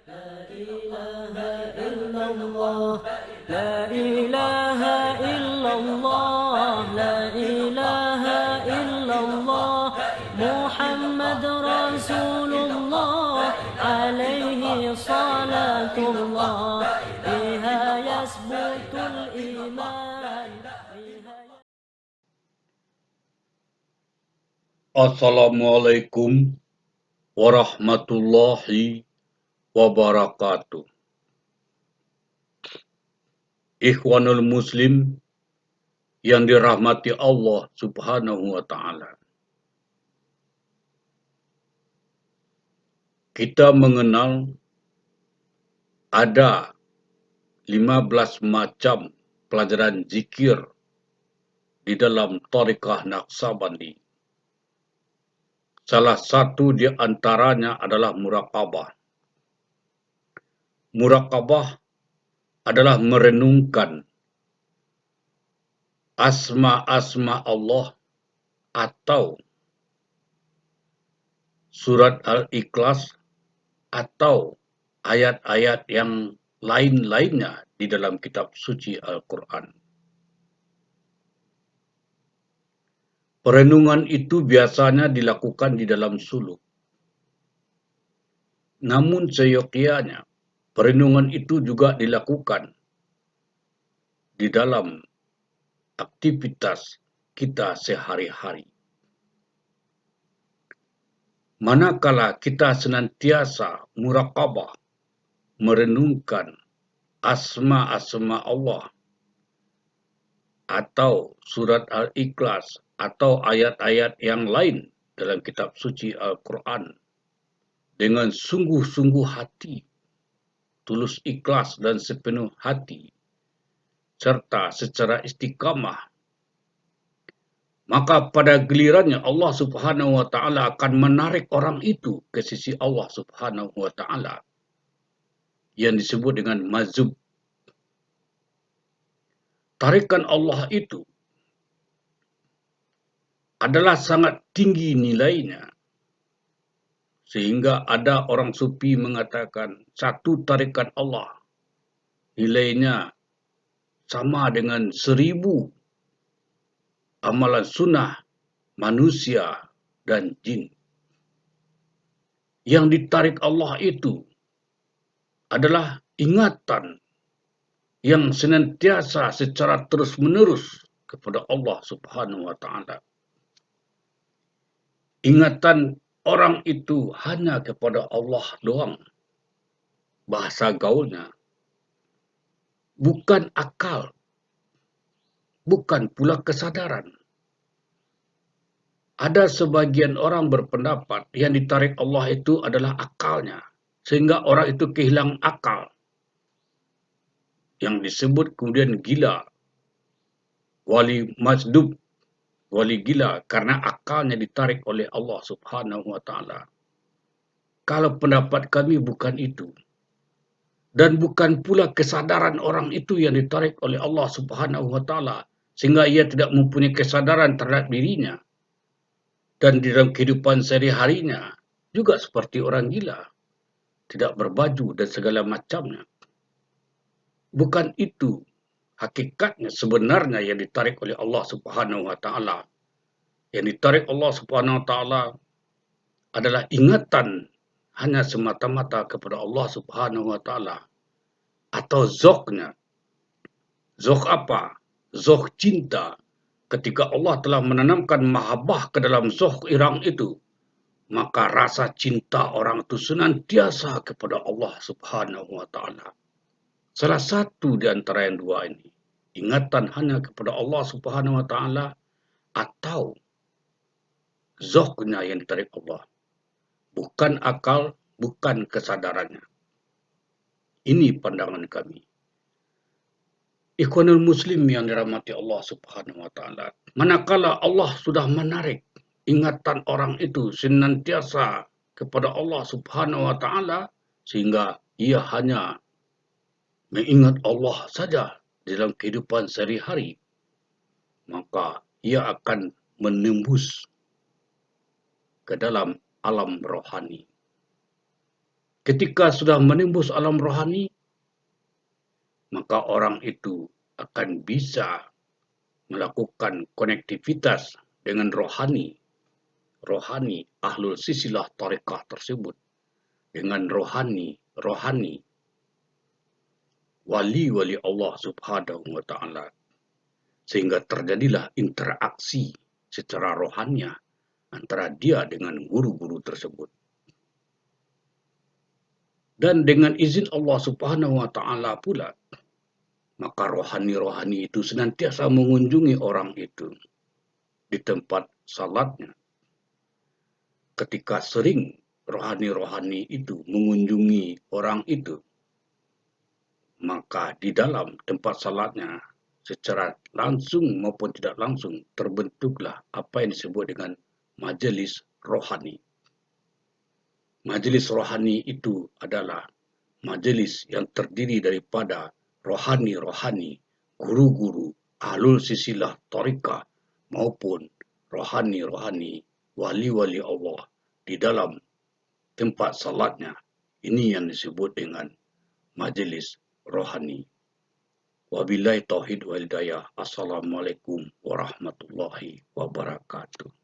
لا إله إلا الله لا إله إلا الله لا إله إلا الله محمد رسول الله عليه صلاة الله بها يثبت الإيمان Assalamualaikum warahmatullahi wabarakatuh. Ikhwanul Muslim yang dirahmati Allah Subhanahu wa Ta'ala. Kita mengenal ada 15 macam pelajaran zikir di dalam Tariqah Naqsabandi. Salah satu di antaranya adalah muraqabah. Muraqabah adalah merenungkan asma-asma Allah atau surat Al-Ikhlas atau ayat-ayat yang lain-lainnya di dalam kitab suci Al-Quran. Perenungan itu biasanya dilakukan di dalam suluk. Namun seyogyanya, perenungan itu juga dilakukan di dalam aktivitas kita sehari-hari. Manakala kita senantiasa muraqabah, merenungkan asma-asma Allah atau surat Al-Ikhlas atau ayat-ayat yang lain dalam kitab suci Al-Quran dengan sungguh-sungguh hati, tulus ikhlas dan sepenuh hati, serta secara istiqamah, maka pada gilirannya Allah Subhanahu wa Ta'ala akan menarik orang itu ke sisi Allah Subhanahu wa Ta'ala yang disebut dengan mazub. Tarikan Allah itu adalah sangat tinggi nilainya, sehingga ada orang sufi mengatakan satu tarikan Allah nilainya sama dengan 1000 amalan sunnah manusia dan jin. Yang ditarik Allah itu adalah ingatan yang senantiasa secara terus-menerus kepada Allah Subhanahu wa Ta'ala. Ingatan orang itu hanya kepada Allah doang. Bahasa gaulnya. Bukan akal. Bukan pula kesadaran. Ada sebagian orang berpendapat yang ditarik Allah itu adalah akalnya. Sehingga orang itu kehilangan akal. Yang disebut kemudian gila. Wali majdub. Wali gila karena akalnya ditarik oleh Allah Subhanahu wa Ta'ala. Kalau pendapat kami bukan itu. Dan bukan pula kesadaran orang itu yang ditarik oleh Allah Subhanahu wa Ta'ala sehingga ia tidak mempunyai kesadaran terhadap dirinya dan di dalam kehidupan sehari-harinya juga seperti orang gila, tidak berbaju dan segala macamnya. Bukan itu hakikatnya sebenarnya yang ditarik oleh Allah Subhanahu wa Ta'ala. Yang ditarik Allah Subhanahu wa Ta'ala adalah ingatan hanya semata-mata kepada Allah Subhanahu wa Ta'ala atau zoknya. Zok apa? Zok cinta. Ketika Allah telah menanamkan mahabbah ke dalam zok irang itu, maka rasa cinta orang itu senantiasa kepada Allah Subhanahu wa Ta'ala. Salah satu di antara yang dua ini, ingatan hanya kepada Allah Subhanahu wa Ta'ala atau zoknya yang ditarik Allah. Bukan akal, bukan kesadarannya. Ini pandangan kami. Ikhwanul Muslim yang dirahmati Allah Subhanahu wa Ta'ala. Manakala Allah sudah menarik ingatan orang itu senantiasa kepada Allah Subhanahu wa Ta'ala sehingga ia hanya mengingat Allah saja dalam kehidupan sehari-hari, maka ia akan menembus ke dalam alam rohani. Ketika sudah menembus alam rohani, maka orang itu akan bisa melakukan konektivitas dengan rohani ahlul silsilah tarekah tersebut, dengan rohani wali-wali Allah Subhanahu wa taala, sehingga terjadilah interaksi secara rohania antara dia dengan guru-guru tersebut. Dan dengan izin Allah Subhanahu wa taala pula, maka rohani itu senantiasa mengunjungi orang itu di tempat salatnya. Ketika sering rohani itu mengunjungi orang itu, maka di dalam tempat salatnya secara langsung maupun tidak langsung terbentuklah apa yang disebut dengan majelis rohani. Majelis rohani itu adalah majelis yang terdiri daripada rohani, guru-guru, ahlul silsilah tarekah maupun rohani, wali-wali Allah di dalam tempat salatnya. Ini yang disebut dengan majelis rohani. Wabillahi tauhid wal hidayah. Assalamualaikum warahmatullahi wabarakatuh.